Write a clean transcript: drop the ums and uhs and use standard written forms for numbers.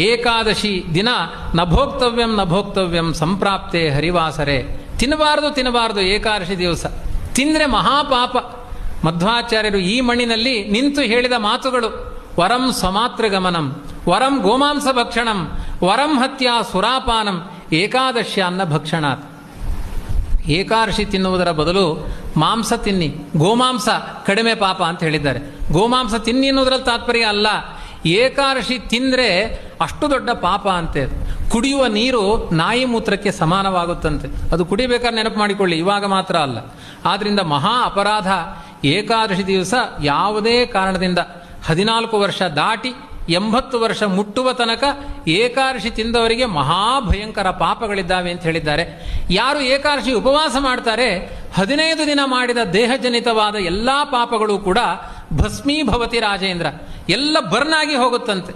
ಏಕಾದಶಿ ದಿನ ನಭೋಕ್ತವ್ಯಂ ಸಂಪ್ರಾಪ್ತೆ ಹರಿವಾಸರೆ. ತಿನ್ನಬಾರದು ಏಕಾದಶಿ ದಿವಸ. ತಿಂದರೆ ಮಹಾಪಾಪ. ಮಧ್ವಾಚಾರ್ಯರು ಈ ಮಣ್ಣಿನಲ್ಲಿ ನಿಂತು ಹೇಳಿದ ಮಾತುಗಳು: ವರಂ ಸ್ವಮಾತೃಗಮನಂ, ವರಂ ಗೋಮಾಂಸ ಭಕ್ಷಣಂ, ವರಂ ಹತ್ಯಾ ಸುರಾಪಾನಂ, ಏಕಾದಶ್ಯಾನ್ನ ಭಕ್ಷಣಾತ್. ಏಕಾದಶಿ ತಿನ್ನುವುದರ ಬದಲು ಮಾಂಸ ತಿನ್ನಿ, ಗೋಮಾಂಸ ಕಡಿಮೆ ಪಾಪ ಅಂತ ಹೇಳಿದ್ದಾರೆ. ಗೋಮಾಂಸ ತಿನ್ನಿ ಅನ್ನೋದ್ರಲ್ಲಿ ತಾತ್ಪರ್ಯ ಅಲ್ಲ, ಏಕಾದಶಿ ತಿಂದರೆ ಅಷ್ಟು ದೊಡ್ಡ ಪಾಪ ಅಂತೆ. ಕುಡಿಯುವ ನೀರು ನಾಯಿ ಮೂತ್ರಕ್ಕೆ ಸಮಾನವಾಗುತ್ತಂತೆ. ಅದು ಕುಡಿಬೇಕಾದ್ರೆ ನೆನಪು ಮಾಡಿಕೊಳ್ಳಿ, ಇವಾಗ ಮಾತ್ರ ಅಲ್ಲ. ಆದ್ದರಿಂದ ಮಹಾ ಅಪರಾಧ. ಏಕಾದಶಿ ದಿವಸ ಯಾವುದೇ ಕಾರಣದಿಂದ 14 ವರ್ಷ ದಾಟಿ 80 ವರ್ಷ ಮುಟ್ಟುವ ತನಕ ಏಕಾದಶಿ ತಿಂದವರಿಗೆ ಮಹಾಭಯಂಕರ ಪಾಪಗಳಿದ್ದಾವೆ ಅಂತ ಹೇಳಿದ್ದಾರೆ. ಯಾರು ಏಕಾದಶಿ ಉಪವಾಸ ಮಾಡ್ತಾರೆ 15 ದಿನ ಮಾಡಿದ ದೇಹಜನಿತವಾದ ಎಲ್ಲ ಪಾಪಗಳು ಕೂಡ ಭಸ್ಮೀಭವತಿ ರಾಜೇಂದ್ರ, ಎಲ್ಲ ಬರ್ನಾಗಿ ಹೋಗುತ್ತಂತೆ.